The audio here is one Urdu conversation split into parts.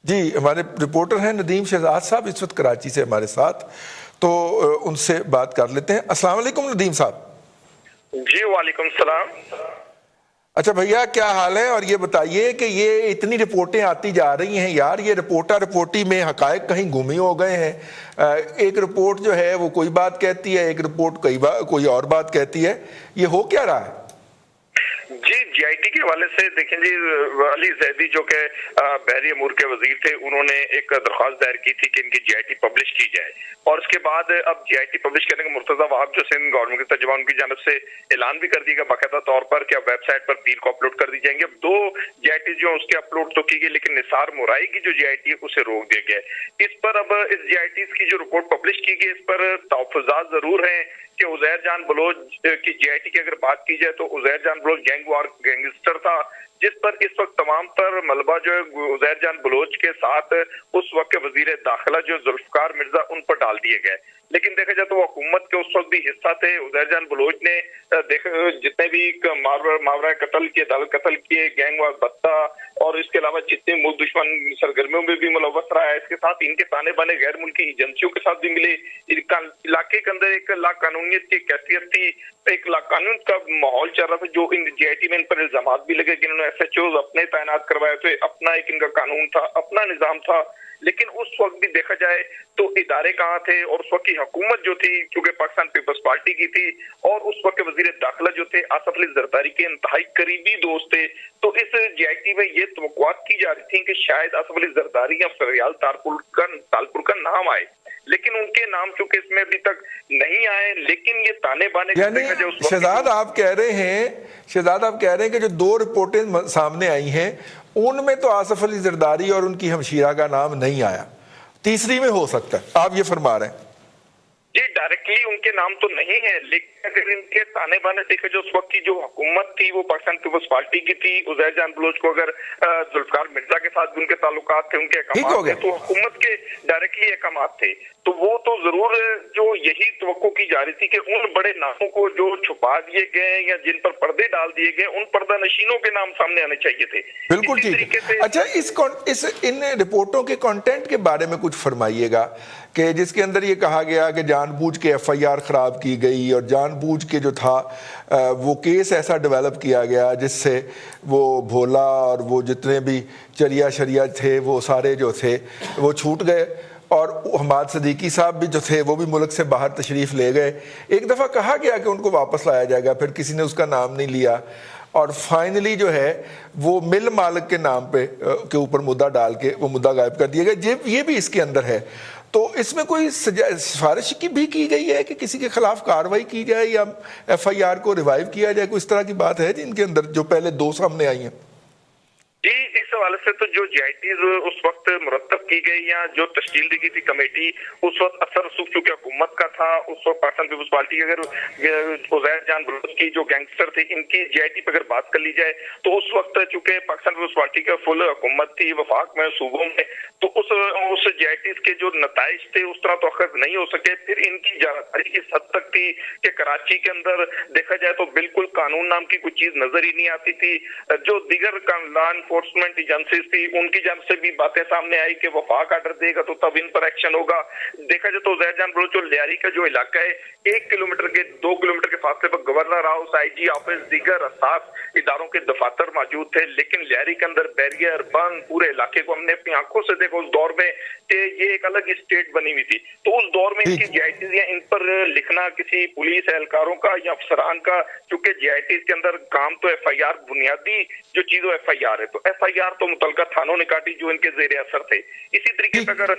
جی ہمارے رپورٹر ہیں ندیم شہزاد صاحب اس وقت کراچی سے ہمارے ساتھ، تو ان سے بات کر لیتے ہیں۔ السلام علیکم ندیم صاحب۔ جی وعلیکم السلام۔ اچھا بھیا کیا حال ہے، اور یہ بتائیے کہ یہ اتنی رپورٹیں آتی جا رہی ہیں یار، یہ رپورٹی میں حقائق کہیں گمی ہو گئے ہیں۔ ایک رپورٹ جو ہے وہ کوئی بات کہتی ہے، ایک رپورٹ کوئی اور بات کہتی ہے، یہ ہو کیا رہا ہے؟ جی آئی ٹی کے حوالے سے دیکھیں جی، علی زیدی جو کہ بحری امور کے وزیر تھے، انہوں نے ایک درخواست دائر کی تھی کہ ان کی جی آئی ٹی پبلش کی جائے، اور اس کے بعد اب جی آئی ٹی پبلش کرنے کا مرتضی وہاب جو سندھ گورنمنٹ کے ترجمان ان کی جانب سے اعلان بھی کر دیا گیا باقاعدہ طور پر کہ اب ویب سائٹ پر پیر کو اپلوڈ کر دی جائیں گے۔ اب 2 جی آئی ٹی جو اس کے اپلوڈ تو کی گئی، لیکن نثار مورائی کی جو جی آئی ٹی ہے اسے روک دیا گیا ہے۔ اس پر اب اس جی آئی ٹیز کی جو رپورٹ پبلش کی گئی اس پر تحفظات ضرور ہیں کہ عزیر جان بلوچ کی جی آئی ٹی کی اگر بات کی جائے تو عزیر جان بلوچ گینگسٹر تھا، جس پر اس وقت تمام تر ملبہ جو ہے عزیر جان بلوچ کے ساتھ اس وقت کے وزیر داخلہ جو ذوالفقار مرزا ان پر ڈال دیے گئے۔ لیکن دیکھا جائے تو وہ حکومت کے اس وقت بھی حصہ تھے۔ عزیر جان بلوچ نے جتنے بھی ماورا قتل کیے، گینگ وار بتہ اور اس کے علاوہ جتنے ملک دشمن سرگرمیوں میں بھی ملوث رہا ہے، اس کے ساتھ ان کے تانے بانے غیر ملکی ایجنسیوں کے ساتھ بھی ملے۔ علاقے کے اندر ایک لا قانونیت کی کیفیت تھی، ایک لا قانون کا ماحول چل رہا تھا، جو ان جی آئی ٹی میں ان پر الزامات بھی لگے کہ انہوں نے ایس ایچ اوز اپنے تعینات کروائے تھے، اپنا ایک ان کا قانون تھا، اپنا نظام تھا۔ لیکن اس وقت بھی دیکھا جائے تو ادارے کہاں تھے، اور اس وقت کی حکومت جو تھی کیونکہ پاکستان پیپلز پارٹی کی تھی، اور اس وقت کے وزیر داخلہ جو تھے آصف علی زرداری کے انتہائی قریبی دوست تھے، تو اس جی آئی ٹی میں یہ توقعات کی جا رہی تھیں کہ شاید آصف علی زرداری یا فریال تالپور کا نام آئے، لیکن ان کے نام چونکہ اس میں ابھی تک نہیں آئے۔ لیکن یہ تانے بانے یعنی شہزاد آپ کہہ رہے ہیں کہ جو 2 رپورٹیں سامنے آئی ہیں ان میں تو آصف علی زرداری اور ان کی ہمشیرہ کا نام نہیں آیا، تیسری میں ہو سکتا ہے، آپ یہ فرما رہے ہیں؟ جی ڈائریکٹلی ان کے نام تو نہیں ہے، لیکن اگر ان کے تانے بانے دیکھے جو اس وقت کی جو حکومت تھی وہ پاکستان پیپلز پارٹی کی تھی، عزیر جان بلوچ کو اگر ذوالفقار مرزا کے ساتھ بھی ان کے تعلقات تھے، ان کے احکامات تھے، تو حکومت کے ڈائریکٹلی احکامات تھے، تو وہ تو ضرور جو یہی توقع کی جا رہی تھی کہ ان بڑے ناموں کو جو چھپا دیے گئے یا جن پر پردے ڈال دیے گئے، ان پردہ نشینوں کے نام سامنے آنے چاہیے تھے۔ بالکل ٹھیک ہے۔ اچھا ان رپورٹوں کے کنٹینٹ کے بارے میں کچھ فرمائیے گا کہ جس کے اندر یہ کہا گیا کہ جان بوجھ کے ایف آئی آر خراب کی گئی، اور جان بوجھ کے جو تھا وہ کیس ایسا ڈیولپ کیا گیا جس سے وہ بھولا اور وہ جتنے بھی چریا شریا تھے وہ سارے جو تھے وہ چھوٹ گئے، اور حماد صدیقی صاحب بھی جو تھے وہ بھی ملک سے باہر تشریف لے گئے۔ ایک دفعہ کہا گیا کہ ان کو واپس لایا جائے گا، پھر کسی نے اس کا نام نہیں لیا، اور فائنلی جو ہے وہ مل مالک کے نام کے اوپر مدعا ڈال کے وہ مدعا غائب کر دیا گیا۔ یہ بھی اس کے اندر ہے، تو اس میں کوئی سفارش بھی کی گئی ہے کہ کسی کے خلاف کارروائی کی جائے یا ایف آئی آر کو ریوائیو کیا جائے؟ کوئی اس طرح کی بات ہے جن کے اندر جو پہلے 2 سامنے آئی ہیں؟ جی اس حوالے سے تو جو جی آئی ٹیز اس وقت مرتب کی گئی یا جو تشکیل دی گئی تھی کمیٹی، اس وقت اثر رسوخ چونکہ حکومت کا تھا، اس وقت پاکستان پیپلز پارٹی اگر عزیر جان بلوچ کی جو گینگسٹر تھے ان کی جی آئی ٹی پہ اگر بات کر لی جائے تو اس وقت چونکہ پاکستان پیپلز پارٹی کا فل حکومت تھی وفاق میں صوبوں میں، تو اس جی آئی ٹیز کے جو نتائج تھے اس طرح تو اخذ نہیں ہو سکے۔ پھر ان کی جانکاری کس حد تک تھی کہ کراچی کے اندر دیکھا جائے تو بالکل قانون نام کی کوئی چیز نظر ہی نہیں آتی تھی۔ جو دیگر لا انفورسمنٹ ایجنسیز تھی ان کی جانب سے بھی باتیں سامنے آئی کہ وفاق آرڈر دے گا تو تب ان پر ایکشن ہوگا۔ دیکھا جائے تو عزیر جان بلوچ اور لیاری کا جو علاقہ ہے 1 کلومیٹر کے 2 کلومیٹر کے فاصلے پر گورنر ہاؤس، آئی جی آفس، دیگر حساس اداروں کے دفاتر موجود تھے، لیکن لیاری کے اندر بیریئر بند، پورے علاقے کو ہم نے اپنی آنکھوں سے دیکھا اس دور میں کہ یہ ایک الگ اسٹیٹ بنی ہوئی تھی۔ تو اس دور میں ان کی جی آئی ٹیز یا ان پر لکھنا کسی پولیس اہلکاروں کا یا افسران کا، چونکہ جی آئی ٹیز کے اندر کام تو ایف آئی آر بنیادی جو چیز وہ ایف آئی آر ہے، تو ایف آئی آر تو متعلقہ تھانوں نے کاٹی جو ان کے زیر اثر تھے۔ اسی طریقے سے اگر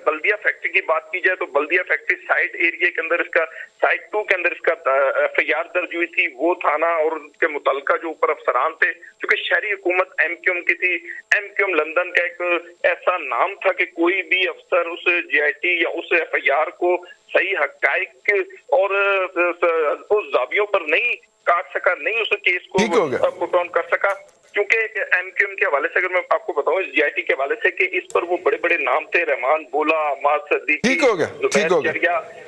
بلدیہ فیکٹری کی بات کی جائے تو بلدیہ فیکٹری سائٹ ایریا کے اندر اس کا سائٹ 2 کے اندر اس کا ایف آئی آر درج ہوئی تھی، وہ تھانہ اور ان کے متعلقہ جو اوپر افسران تھے، کیونکہ شہری حکومت ایم کیو ایم کی تھی، ایم کیو ایم لندن کا ایک ایسا نام تھا کہ کوئی بھی افسر اس جی آئی ٹی یا اس ایف آئی آر کو صحیح حقائق اور اس زاویوں پر نہیں کاٹ سکا، نہیں اس کیس کو پٹ آن کر سکا، کیونکہ ایم کیو ایم کے حوالے سے اگر میں آپ کو بتاؤں اس جی آئی ٹی کے حوالے سے کہ اس پر وہ بڑے بڑے نام تھے، رحمان بولا، حماد صدیقی، زبیر چریا،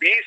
20